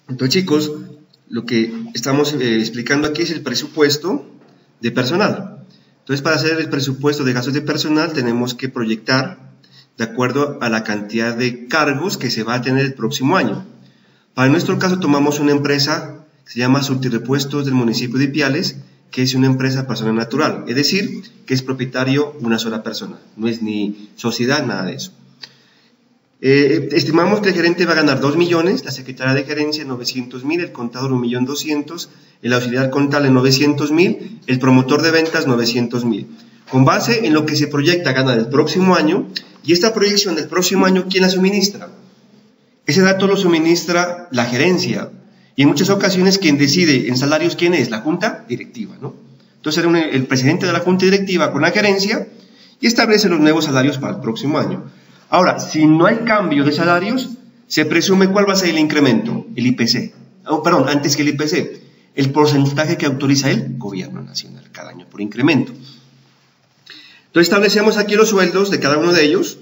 Entonces, chicos, lo que estamos explicando aquí es el presupuesto de personal. Entonces, para hacer el presupuesto de gastos de personal tenemos que proyectar de acuerdo a la cantidad de cargos que se va a tener el próximo año. Para nuestro caso tomamos una empresa que se llama Surtirepuestos del municipio de Ipiales, que es una empresa persona natural, es decir, que es propietario una sola persona, no es ni sociedad, nada de eso. Estimamos que el gerente va a ganar 2 millones, la secretaria de gerencia 900.000, el contador 1.200.000, el auxiliar contable 900.000, el promotor de ventas 900.000. Con base en lo que se proyecta ganar el próximo año, y esta proyección del próximo año, ¿quién la suministra? Ese dato lo suministra la gerencia, y en muchas ocasiones quien decide en salarios, ¿quién es? La junta directiva, ¿no? Entonces el presidente de la junta directiva con la gerencia y establece los nuevos salarios para el próximo año. Ahora, si no hay cambio de salarios, se presume cuál va a ser el incremento, el IPC. Perdón, antes que el IPC, el porcentaje que autoriza el gobierno nacional cada año por incremento. Entonces establecemos aquí los sueldos de cada uno de ellos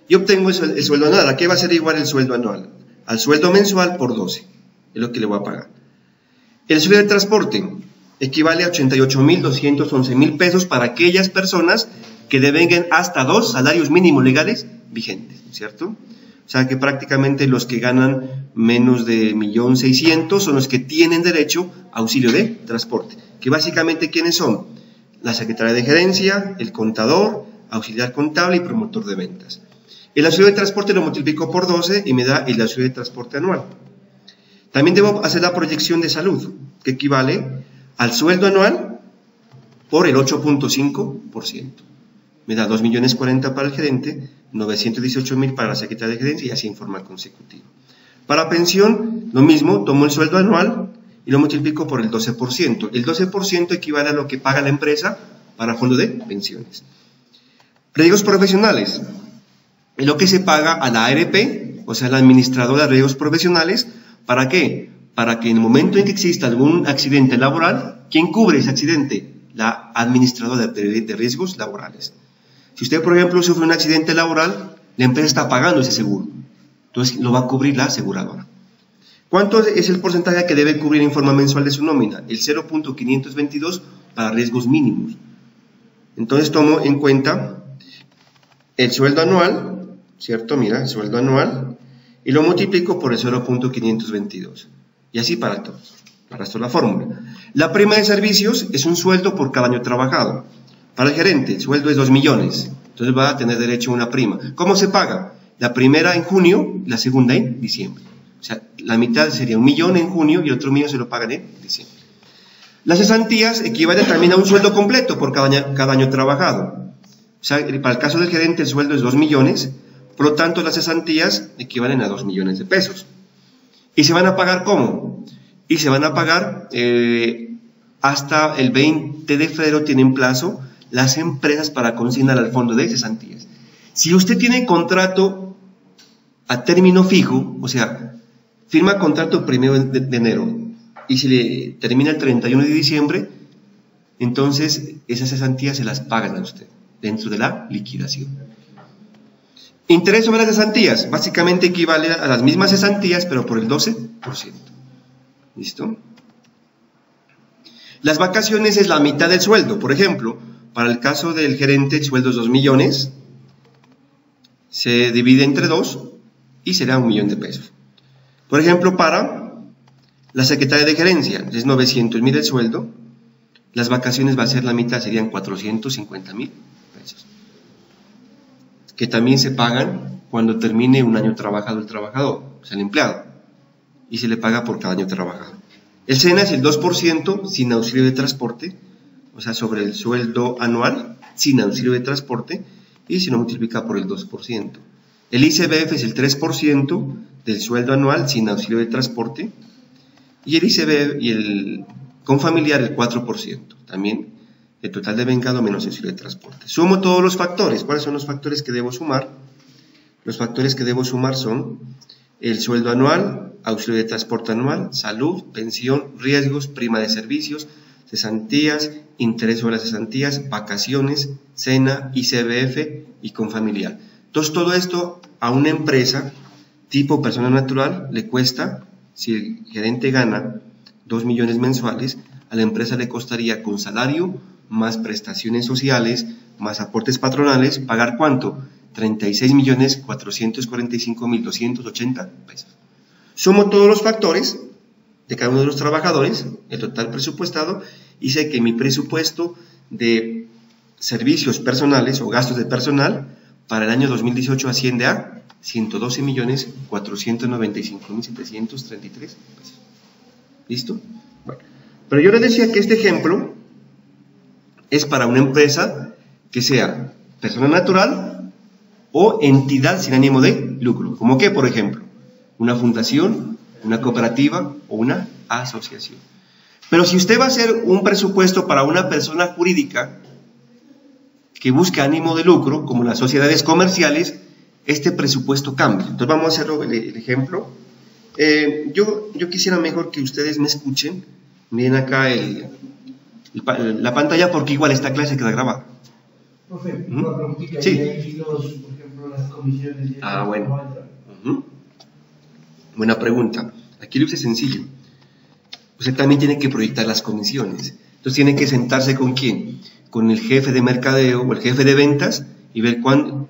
y obtengo el sueldo anual. ¿A qué va a ser igual el sueldo anual? Al sueldo mensual por 12, es lo que le voy a pagar. El sueldo de transporte equivale a 88.211.000 pesos para aquellas personas que devengan hasta 2 salarios mínimos legales vigentes, ¿cierto? O sea que prácticamente los que ganan menos de 1.600.000 son los que tienen derecho a auxilio de transporte, que básicamente ¿quiénes son? La secretaria de gerencia, el contador, auxiliar contable y promotor de ventas. El auxilio de transporte lo multiplico por 12 y me da el auxilio de transporte anual. También debo hacer la proyección de salud, que equivale al sueldo anual por el 8.5%. Me da 2.040.000 para el gerente, 918.000 para la secretaria de gerencia y así en forma consecutiva. Para pensión, lo mismo, tomo el sueldo anual y lo multiplico por el 12%. El 12% equivale a lo que paga la empresa para fondo de pensiones. Riesgos profesionales, es lo que se paga a la ARP, o sea, la administradora de riesgos profesionales. ¿Para qué? Para que en el momento en que exista algún accidente laboral, ¿quién cubre ese accidente? La administradora de riesgos laborales. Si usted, por ejemplo, sufre un accidente laboral, la empresa está pagando ese seguro. Entonces, lo va a cubrir la aseguradora. ¿Cuánto es el porcentaje que debe cubrir en forma mensual de su nómina? El 0.522 para riesgos mínimos. Entonces, tomo en cuenta el sueldo anual, ¿cierto? Mira, el sueldo anual, y lo multiplico por el 0.522. Y así para todos. Para esto la fórmula. La prima de servicios es un sueldo por cada año trabajado. Para el gerente, el sueldo es 2 millones. Entonces va a tener derecho a una prima. ¿Cómo se paga? La primera en junio, la segunda en diciembre. O sea, la mitad sería 1 millón en junio y el otro millón se lo pagan en diciembre. Las cesantías equivalen también a un sueldo completo por cada año trabajado. O sea, para el caso del gerente el sueldo es 2 millones, por lo tanto las cesantías equivalen a 2 millones de pesos. ¿Y se van a pagar cómo? Y se van a pagar hasta el 20 de febrero tienen plazo las empresas para consignar al fondo de cesantías. Si usted tiene contrato a término fijo, o sea, firma contrato el 1 de enero y se le termina el 31 de diciembre, entonces esas cesantías se las pagan a usted dentro de la liquidación. Interés sobre las cesantías, básicamente equivale a las mismas cesantías, pero por el 12%. ¿Listo? Las vacaciones es la mitad del sueldo. Por ejemplo, para el caso del gerente, el sueldo es 2 millones, se divide entre 2 y será 1 millón de pesos. Por ejemplo, para la secretaria de gerencia, es 900.000 el sueldo, las vacaciones va a ser la mitad, serían 450.000 pesos. Que también se pagan cuando termine un año trabajado el trabajador, o sea, el empleado, y se le paga por cada año trabajado. El SENA es el 2% sin auxilio de transporte, o sea, sobre el sueldo anual, sin auxilio de transporte, y se lo multiplica por el 2%. El ICBF es el 3% del sueldo anual sin auxilio de transporte, y el ICBF y el confamiliar el 4%, también el total de vengado menos auxilio de transporte. Sumo todos los factores. ¿Cuáles son los factores que debo sumar? Los factores que debo sumar son el sueldo anual, auxilio de transporte anual, salud, pensión, riesgos, prima de servicios, cesantías, interés sobre las cesantías, vacaciones, SENA, ICBF y confamiliar. Entonces todo esto a una empresa tipo persona natural le cuesta si el gerente gana 2 millones mensuales, a la empresa le costaría con salario, más prestaciones sociales, más aportes patronales, ¿pagar cuánto? 36.445.280 pesos. Sumo todos los factores de cada uno de los trabajadores, el total presupuestado, y sé que mi presupuesto de servicios personales o gastos de personal para el año 2018 asciende a 112.495.733 pesos. ¿Listo? Bueno, pero yo les decía que este ejemplo es para una empresa que sea persona natural o entidad sin ánimo de lucro. ¿Como qué, por ejemplo? Una fundación, una cooperativa o una asociación. Pero si usted va a hacer un presupuesto para una persona jurídica que busca ánimo de lucro, como las sociedades comerciales, este presupuesto cambia. Entonces vamos a hacer el ejemplo. Yo quisiera mejor que ustedes me escuchen. Miren acá la pantalla, porque igual esta clase queda grabada. Profe, una preguntita. Sí. Por ejemplo, las comisiones. Bueno. Buena pregunta. Aquí lo hice sencillo. Usted también tiene que proyectar las comisiones. Entonces tiene que sentarse ¿con quién? Con el jefe de mercadeo o el jefe de ventas y ver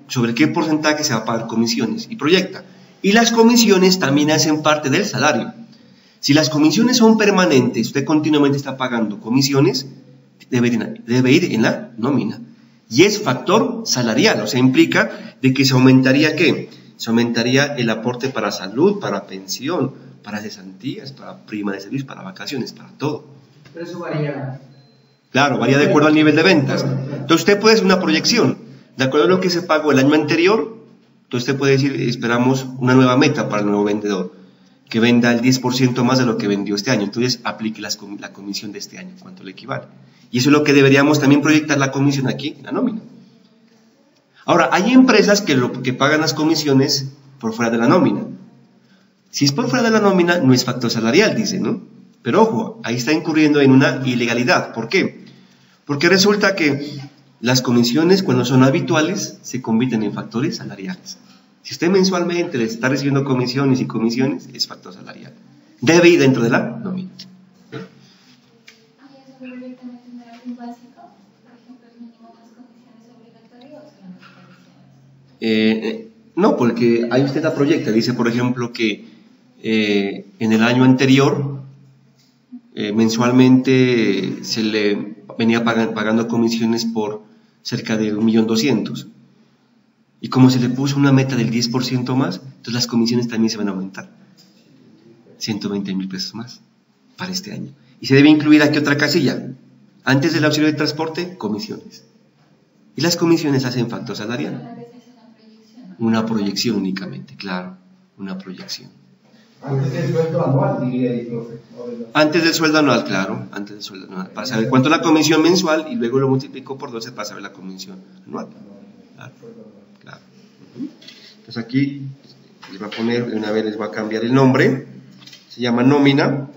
sobre qué porcentaje se va a pagar comisiones y proyecta. Y las comisiones también hacen parte del salario. Si las comisiones son permanentes, usted continuamente está pagando comisiones, debe ir en la nómina. Y es factor salarial, o sea, implica de que se aumentaría ¿qué? Se aumentaría el aporte para salud, para pensión, para cesantías, para prima de servicios, para vacaciones, para todo. Pero eso varía. Claro, varía de acuerdo al nivel de ventas. Entonces usted puede hacer una proyección. De acuerdo a lo que se pagó el año anterior, entonces usted puede decir, esperamos una nueva meta para el nuevo vendedor, que venda el 10% más de lo que vendió este año. Entonces aplique la comisión de este año, ¿cuánto le equivale? Y eso es lo que deberíamos también proyectar la comisión aquí, en la nómina. Ahora, hay empresas que pagan las comisiones por fuera de la nómina. Si es por fuera de la nómina, no es factor salarial, dice, ¿no? Pero ojo, ahí está incurriendo en una ilegalidad. ¿Por qué? Porque resulta que las comisiones, cuando son habituales, se convierten en factores salariales. Si usted mensualmente le está recibiendo comisiones y comisiones, es factor salarial. Debe ir dentro de la nómina. No, porque ahí usted la proyecta. Dice, por ejemplo, que en el año anterior mensualmente se le venía pagando comisiones por cerca de 1.200.000. Y como se le puso una meta del 10% más, entonces las comisiones también se van a aumentar. 120.000 pesos más para este año. Y se debe incluir aquí otra casilla. Antes del auxilio de transporte, comisiones. Y las comisiones hacen factor salarial. Una proyección únicamente, claro, una proyección. Antes del sueldo anual, diría el profe. Antes del sueldo anual, claro, antes del sueldo anual. Para saber cuánto es la comisión mensual y luego lo multiplico por 12 para saber la comisión anual. Claro, claro. Entonces aquí les voy a poner, de una vez les voy a cambiar el nombre. Se llama nómina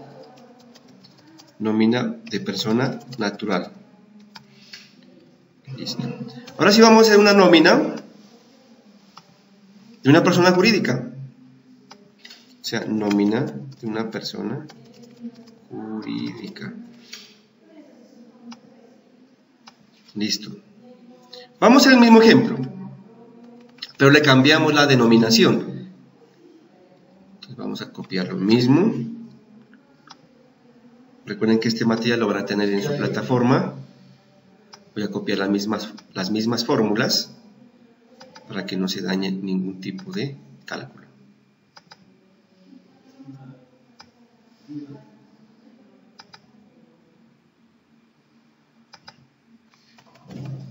de persona natural. Listo. Ahora sí vamos a hacer una nómina de una persona jurídica. O sea, nómina de una persona jurídica. Listo. Vamos a hacer el mismo ejemplo, pero le cambiamos la denominación. Entonces vamos a copiar lo mismo. Recuerden que este material lo van a tener en su plataforma. Voy a copiar las mismas fórmulas para que no se dañe ningún tipo de cálculo.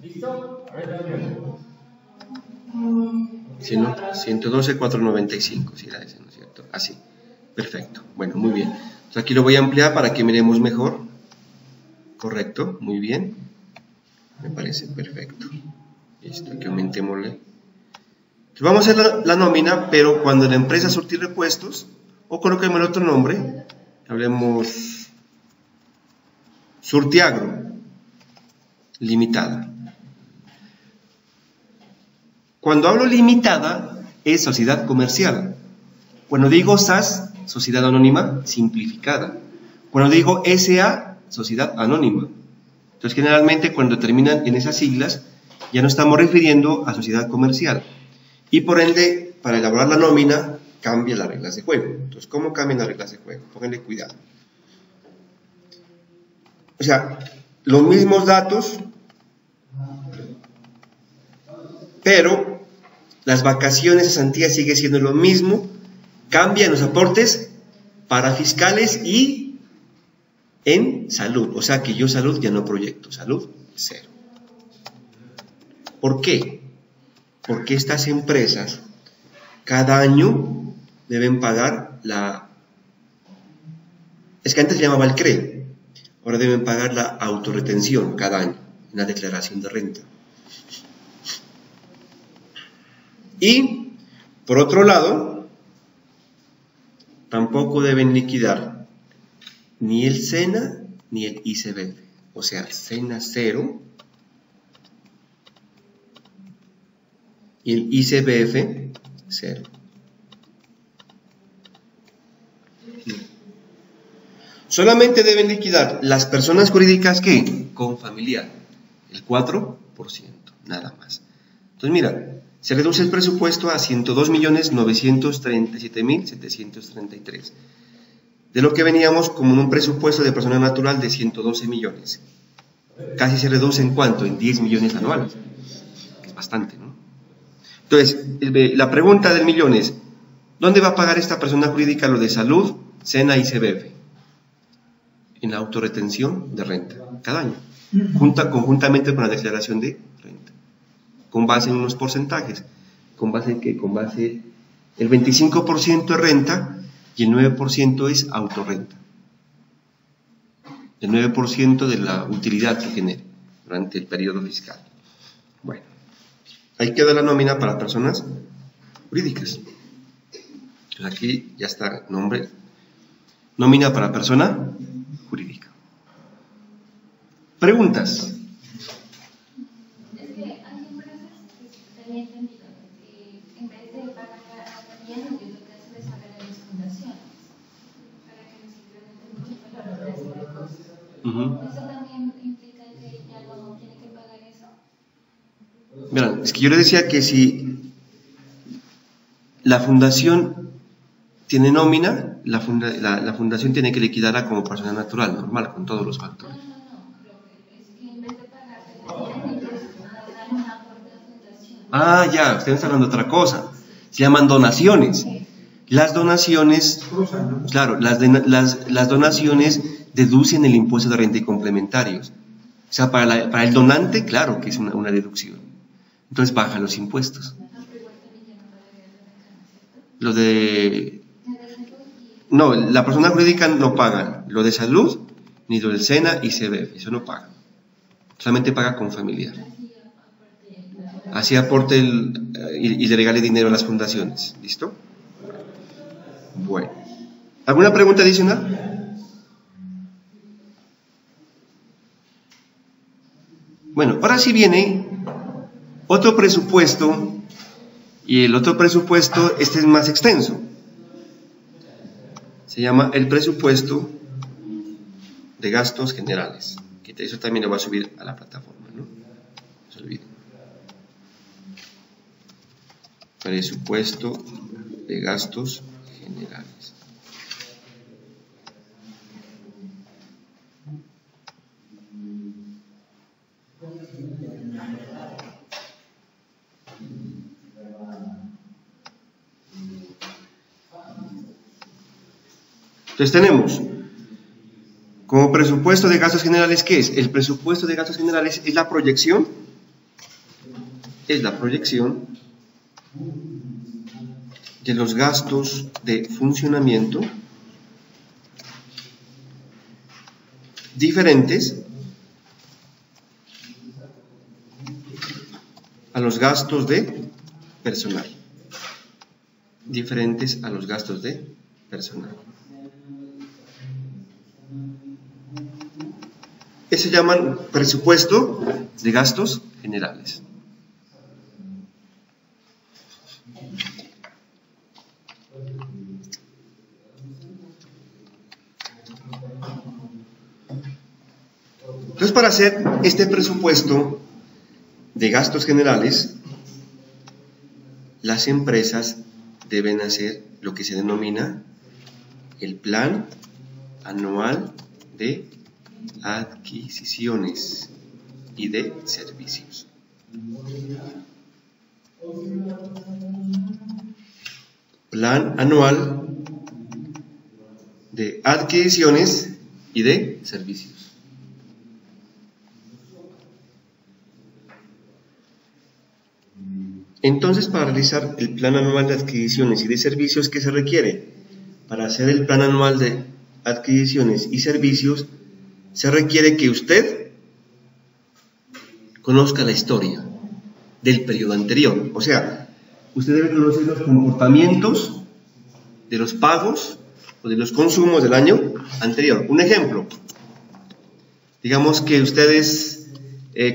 ¿Listo? Si no, 112.495, si era ese, ¿no es cierto? Así, perfecto, bueno, muy bien. Entonces aquí lo voy a ampliar para que miremos mejor. Correcto, muy bien. Me parece perfecto. Listo, aquí aumentémosle. Entonces vamos a hacer la nómina, pero cuando la empresa surtir repuestos, o coloquemos el otro nombre, hablemos Surtiagro Limitada. Cuando hablo limitada, es sociedad comercial. Cuando digo SAS, sociedad anónima simplificada. Cuando digo SA, sociedad anónima. Entonces, generalmente, cuando terminan en esas siglas, ya no estamos refiriendo a sociedad comercial. Y por ende, para elaborar la nómina, cambia las reglas de juego. Entonces, ¿cómo cambian las reglas de juego? Pónganle cuidado. O sea, los mismos datos, pero las vacaciones, cesantía sigue siendo lo mismo, cambian los aportes para fiscales y en salud. O sea que yo salud ya no proyecto, salud cero. ¿Por qué? Porque estas empresas cada año deben pagar es que antes se llamaba el CRE, ahora deben pagar la autorretención cada año, una declaración de renta. Y, por otro lado, tampoco deben liquidar ni el SENA ni el ICBF. O sea, SENA cero y el ICBF cero. Solamente deben liquidar las personas jurídicas que con familiar, el 4%, nada más. Entonces, mira, se reduce el presupuesto a 102.937.733, de lo que veníamos como un presupuesto de persona natural de 112 millones. Casi se reduce en ¿cuánto? En 10 millones anuales. Es bastante, ¿no? Entonces, la pregunta del millón es, ¿dónde va a pagar esta persona jurídica lo de salud, SENA y ICBF? En la autorretención de renta, cada año, conjuntamente con la declaración de renta, con base en unos porcentajes. ¿Con base en qué? Con base el 25% de renta y el 9% es autorrenta. El 9% de la utilidad que genere durante el periodo fiscal. Bueno, ahí queda la nómina para personas jurídicas. Entonces aquí ya está nombre. Nómina para persona jurídica. ¿Preguntas? Es que hay empresas que tenía entendido que en vez de pagar a familiares, lo que hacen es pagar a las fundaciones para que nos incrementen mucho el valor de hacer cosas. ¿Eso también implica que ya no tiene que pagar eso? Verán, es que yo le decía que si la fundación tiene nómina, la fundación tiene que liquidarla como persona natural, normal, con todos los factores. No, pero es que en vez de pagar, tienen que dar un aporte a la fundación. Ah, ya, ustedes están hablando de otra cosa. Se llaman donaciones. Las donaciones, claro, las donaciones deducen el impuesto de renta y complementarios. O sea, para el donante, claro que es una deducción. Entonces baja los impuestos. Lo de... No, la persona jurídica no paga lo de salud, ni lo del SENA y ICBF, eso no paga. Solamente paga con familiar. Así aporte y le regale dinero a las fundaciones. ¿Listo? Bueno. ¿Alguna pregunta adicional? Bueno, ahora sí viene otro presupuesto, y el otro presupuesto, este es más extenso. Se llama el presupuesto de gastos generales. Eso también lo voy a subir a la plataforma, ¿no? No se olviden. Presupuesto de gastos generales. Entonces tenemos como presupuesto de gastos generales, ¿qué es? El presupuesto de gastos generales es la proyección de los gastos de funcionamiento diferentes a los gastos de personal. Diferentes a los gastos de personal. Eso se llama presupuesto de gastos generales. Entonces, para hacer este presupuesto de gastos generales, las empresas deben hacer lo que se denomina el plan anual de adquisiciones y de servicios. Plan anual de adquisiciones y de servicios. Entonces, para realizar el plan anual de adquisiciones y de servicios, ¿qué se requiere? Para hacer el plan anual de adquisiciones y servicios, se requiere que usted conozca la historia del periodo anterior. O sea, usted debe conocer los comportamientos de los pagos o de los consumos del año anterior. Un ejemplo, digamos que ustedes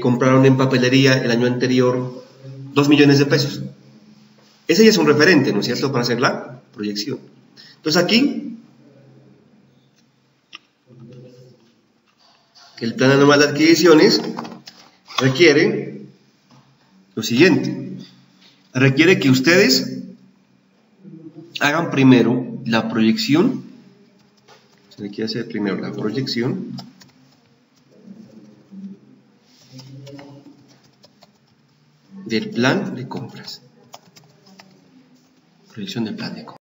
compraron en papelería el año anterior 2 millones de pesos. Ese ya es un referente, ¿no es cierto?, para hacer la proyección. Entonces aquí, el plan anual de adquisiciones requiere lo siguiente. Requiere que ustedes hagan primero la proyección. Se le quiere hacer primero la proyección del plan de compras. Proyección del plan de compras.